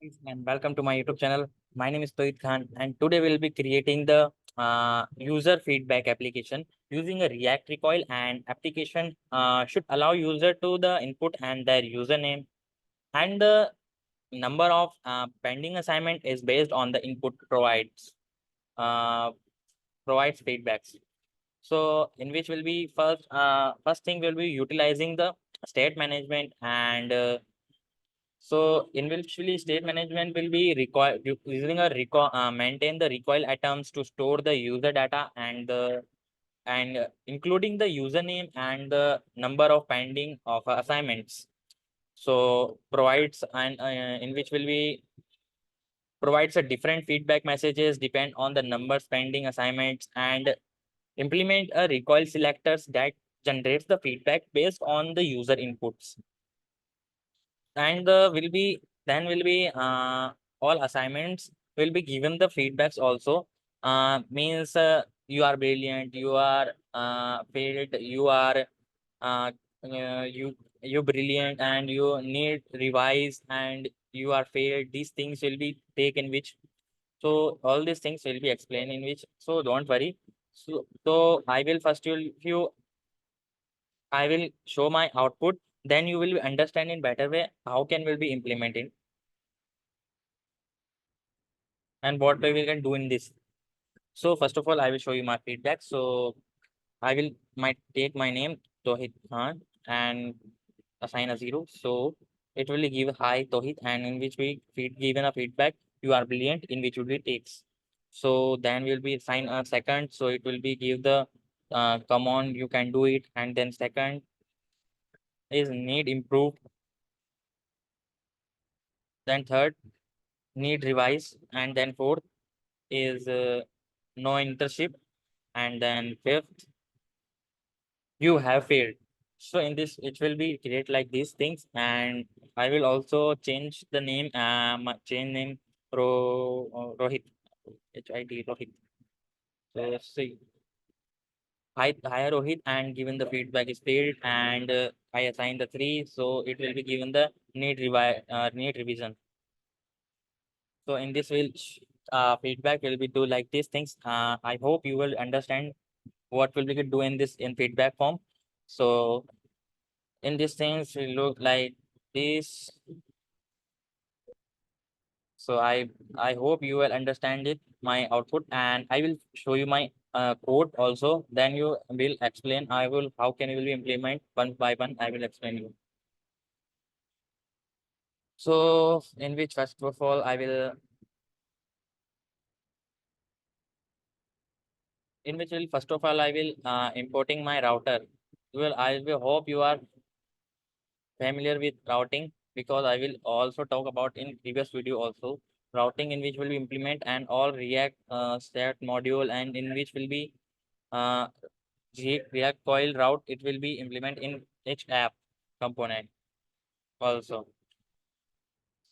And welcome to my YouTube channel. My name is Tohit Khan, and today we'll be creating the user feedback application using a React Recoil. And application should allow user to the input and their username, and the number of pending assignment is based on the input uh, provides feedbacks. So in which will be first thing will be utilizing the state management. And so eventually state management will be require using a maintain the recoil items to store the user data and including the username and the number of pending of assignments. So provides and in which will be provides a different feedback messages depend on the numbers pending assignments, and implement a recoil selectors that generates the feedback based on the user inputs. And will be all assignments will be given the feedbacks also. Means you are brilliant, you are failed, you are uh, you brilliant and you need revise, and you are failed. These things will be taken which, so all these things will be explained in which, so don't worry. So I will first you I will show my output, then you will understand in better way how can will be implemented and what we can do in this. So first of all, I will show you my feedback. So I will might take my name Tohit Khan and assign a 0. So it will give hi Tohit, and in which we given a feedback, you are brilliant, in which will be takes. So then will be assign a second. So it will be give the come on, you can do it, and then second is need improved. Then third need revise, and then fourth is no internship, and then fifth you have failed. So in this it will be create like these things, and I will also change the name, change name Rohit, HIT Rohit. So let's see, hi Rohit, and given the feedback is failed, and I assign the 3, so it will be given the need revision. So in this will feedback will be do like these things. I hope you will understand what will we do in this in feedback form. So in these things will look like this. So I hope you will understand it my output, and I will show you my code also. Then you will explain. I will how can you will implement one by one. I will explain you. So in which first of all I will in which will first of all I will importing my router. I will hope you are familiar with routing, because I will also talk about in previous video also routing, in which will be implement and all React stat module, and in which will be uh, React coil route. It will be implement in each app component also.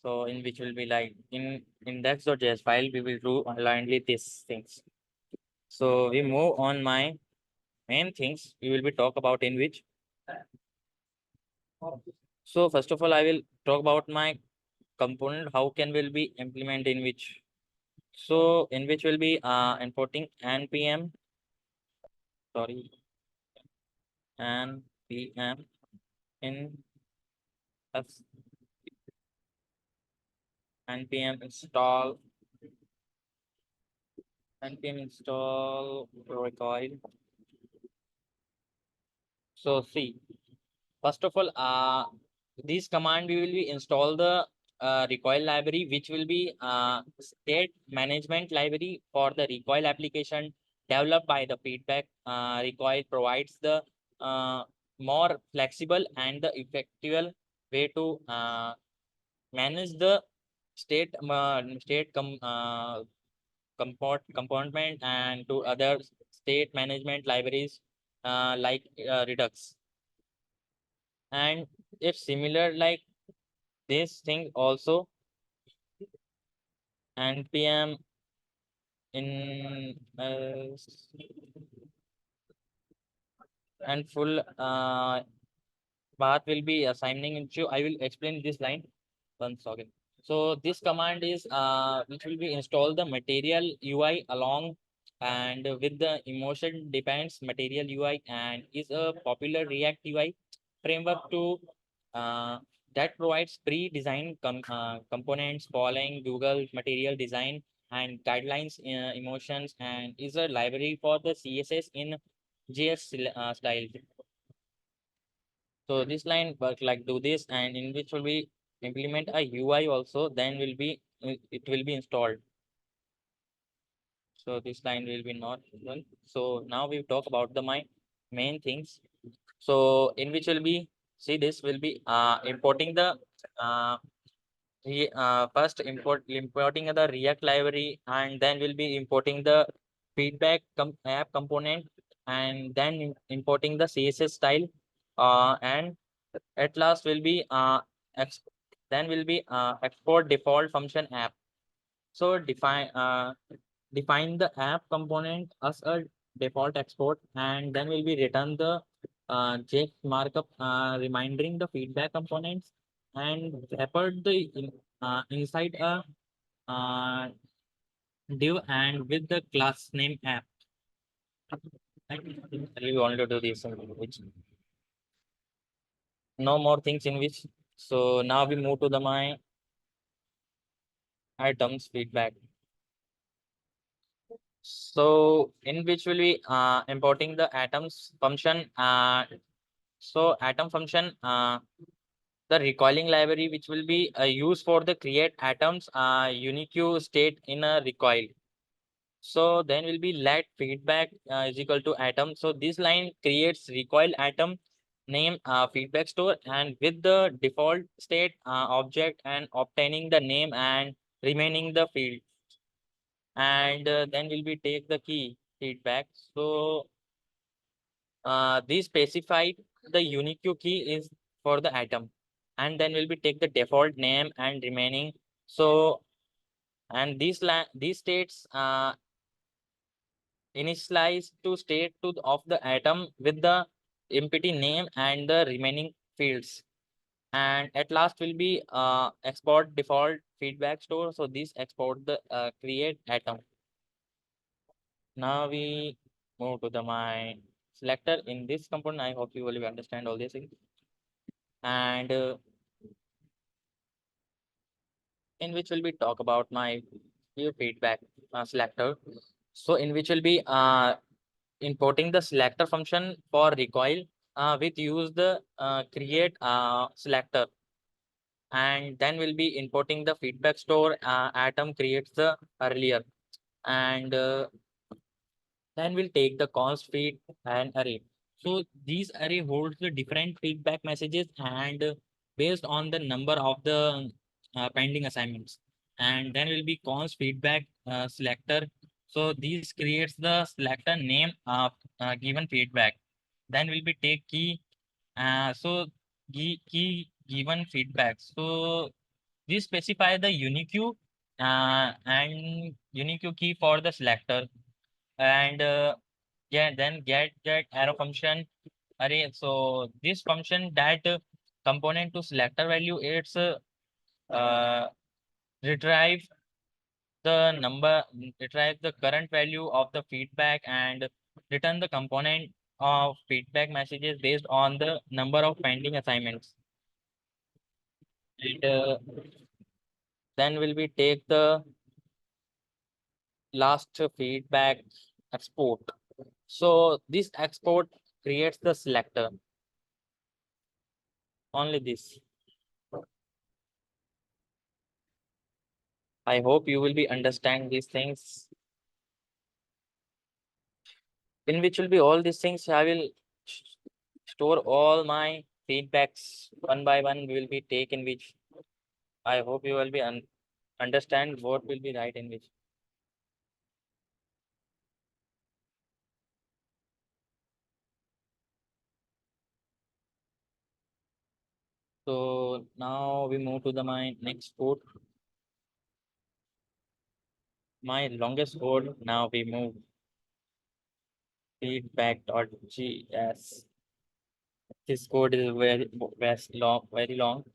So in which will be like in index.js file we will do blindly these things. So we move on my main things we will be talk about in which. So first of all I will talk about my component how can will be implement in which. So in which will be importing npm, sorry, npm in s npm install recoil. So see, first of all, this command we will be install the recoil library, which will be state management library for the recoil application developed by the feedback. Recoil provides the uh, more flexible and the effective way to manage the component and to other state management libraries like Redux. And if similar like this thing also npm in and full path will be assigning into. I will explain this line once again. So this command is which will be install the material UI along and with the emotion depends material UI and is a popular React UI framework to uh, that provides pre-designed components following Google material design and guidelines emotions and is a library for the CSS in style. So this line work like do this and in which will be implement a UI also, then will be it will be installed. So this line will be not well. So now we talk about the my main things. So in which will be see this will be importing the uh, first importing the React library and then we'll be importing the feedback app component and then importing the CSS style and at last will be ex then will be export default function app. So define the app component as a default export and then will be return the JS markup reminding the feedback components and wrappered the inside a uh, div and with the class name app. I really wanted to do this in which no more things in which. So now we move to the my items feedback. So in which will be importing the atoms function. So atom function, the recoiling library which will be used for the create atoms unique state in a recoil. So then will be let feedback is equal to atom. So this line creates recoil atom name feedback store and with the default state object and obtaining the name and remaining the field and then will be take the key feedback. So these specify the unique key is for the atom and then will be take the default name and remaining. So and these states initialize to state to of the atom with the empty name and the remaining fields and at last will be export default feedback store. So this export the create atom. Now we move to the my selector in this component. I hope you will understand all these things. And in which will be talk about my view feedback selector. So in which will be importing the selector function for recoil with use the create selector and then we'll be importing the feedback store atom creates the earlier and then we'll take the const feed and array. So these array holds the different feedback messages and based on the number of the pending assignments. And then will be const feedback selector. So these creates the selector name of given feedback. Then will be take key. Key given feedback. So these specify the unique and unique key for the selector and then get arrow function array. So this function that component to selector value it's uh, retrieve the number retrieve the current value of the feedback and return the component of feedback messages based on the number of pending assignments and then will we take the last feedback export. So this export creates the selector. Only this. I hope you will be understand these things. In which will be all these things. I will store all my feedbacks one by one. We will be taken which I hope you will be understand what will be right in which. So now we move to the my next code. My longest code. Now we move feedback.js. This code is very long, very long.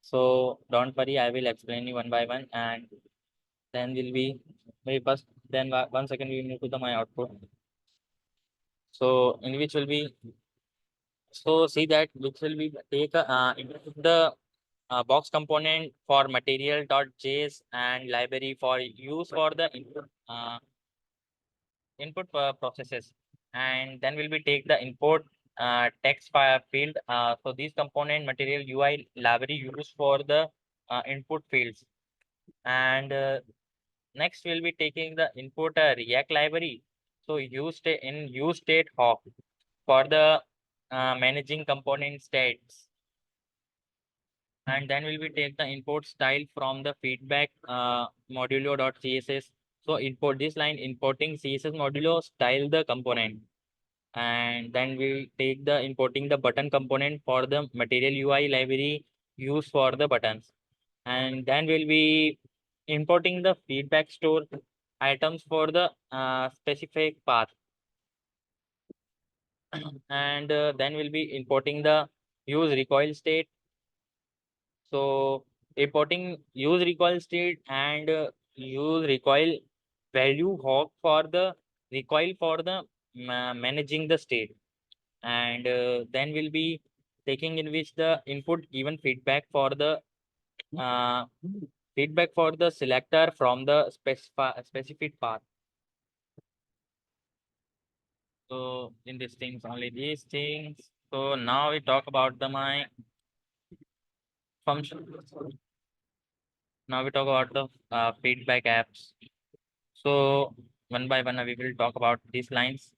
So don't worry, I will explain you one by one, and then will be maybe first. Then 1 second we move to the my output. So in which will be, so see that which will be take the box component for material.js and library for use for the input processes, and then will be take the import text file field. So these component material UI library used for the input fields, and next we'll be taking the input React library. So use state hop for the managing component states, and then will be take the import style from the feedback modulo.css. So import this line importing css modulo style the component, and then we take the importing the button component for the material UI library used for the buttons, and then we'll be importing the feedback store items for the specific path, and then we'll be importing the use recoil state. So importing use recoil state and use recoil value hog for the recoil for the managing the state, and then we'll be taking in which the input given uh, feedback for the selector from the specific path. So in these things, only these things. So now we talk about the my function. Now we talk about the feedback apps. So one by one, we will talk about these lines.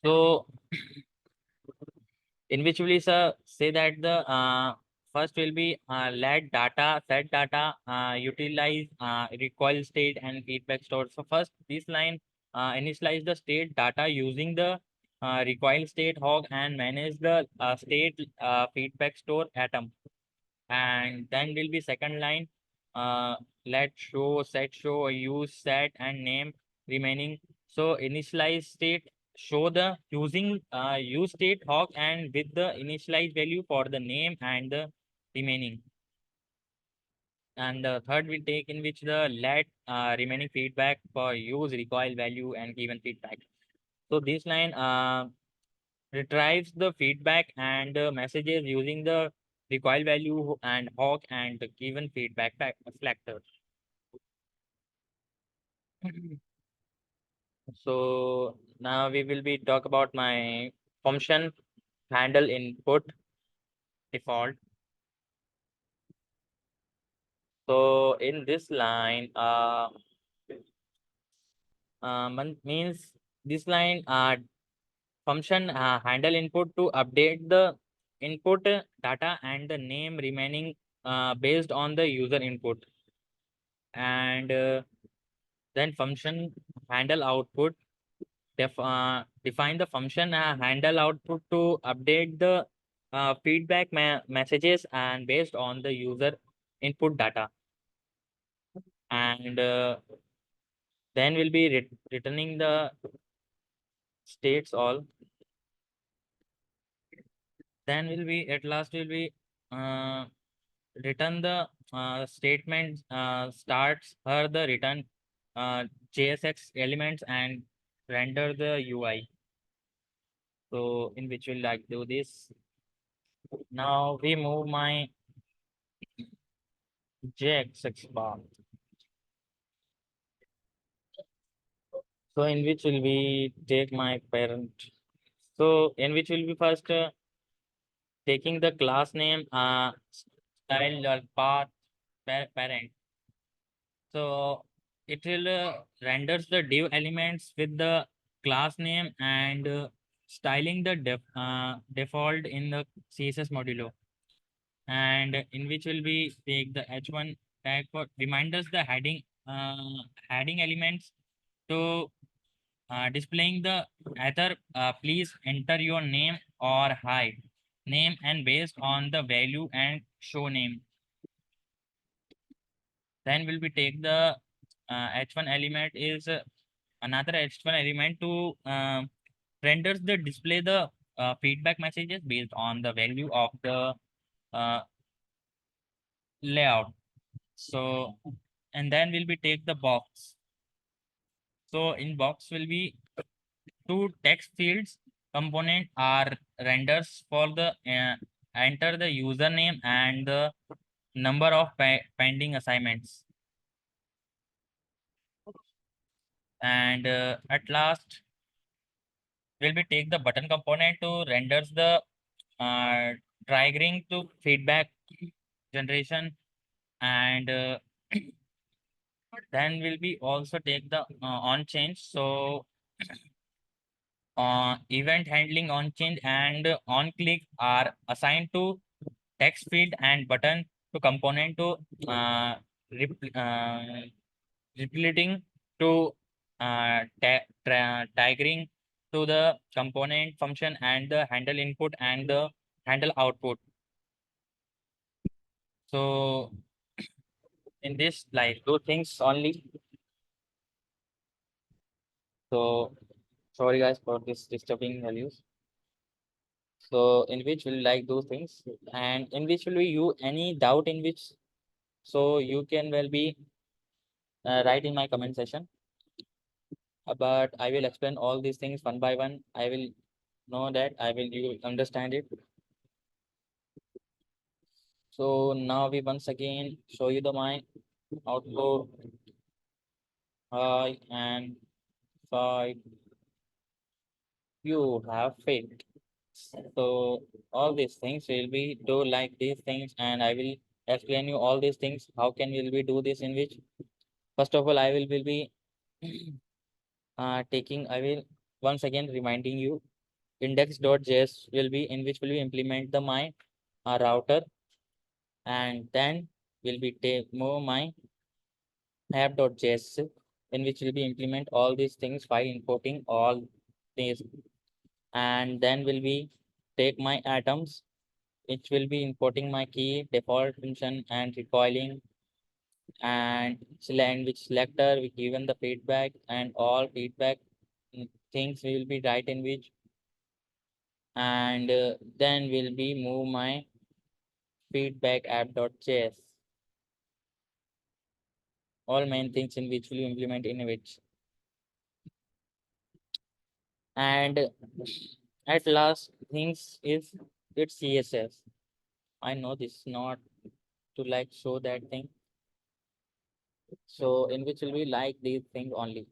So in which will is say that the first will be let data, set data, utilize recoil state and feedback store. So first this line initialize the state data using the recoil state hog and manage the state feedback store atom, and then will be second line uh, let show set show use set and name remaining. So initialize state show the using use state hog and with the initialize value for the name and the remaining, and the third will take in which the let remaining feedback for use recoil value and given feedback. So this line retrieves the feedback and messages using the recoil value and hawk and the given feedback selector. So now we will be talk about my function handle input default. So in this line, means this line function handle input to update the input data and the name remaining based on the user input, and then function handle output define the function handle output to update the feedback messages and based on the user input data, and then we'll be returning the states all. Then will be at last will be uh, return the statement starts her the return JSX elements and render the UI. So in which will like do this. Now we move my JXX bar. So in which will we take my parent. So in which will be first taking the class name style or path parent. So it will renders the div elements with the class name and styling the default in the CSS modulo, and in which will be take the h1 tag for reminders the heading elements to displaying the either please enter your name or hide name and based on the value and show name. Then will be take the h1 element is another h1 element to renders the display the feedback messages based on the value of the uh, layout. So, and then will be take the box. So in box will be two text fields. Component are renders for the enter the username and the number of pending assignments. And at last will be take the button component to renders the uh, triggering to feedback generation. And then will be also take the on change. So event handling on change and on click are assigned to text field and button to component to uh, replicating to triggering to the component function and the handle input and the handle output. So in this like two things only. So sorry guys for this disturbing values. So in which will like those things, and in which will be you any doubt in which, so you can well be write in my comment section. But I will explain all these things one by one. I will know that I will you understand it. So now we once again show you the my output. Hi and five. You have faith. So all these things will be do like these things, and I will explain you all these things. How can will we do this in which? First of all, I will be taking. I will once again reminding you index.js will be in which will we implement the my router, and then will be take move my app.js in which will be implement all these things by importing all these, and then will be take my atoms which will be importing my key default function and recoiling, and select which selector we given the feedback and all feedback things we will be write in which, and then will be move my feedback app.js, all main things in which will implement in which. And at last things is it's CSS. I know this not to like show that thing. So in which will be like these things only.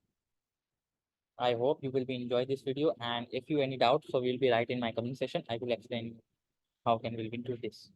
I hope you will be enjoy this video, and if you any doubt, so we'll be right in my comment section. I will explain how can we will do this.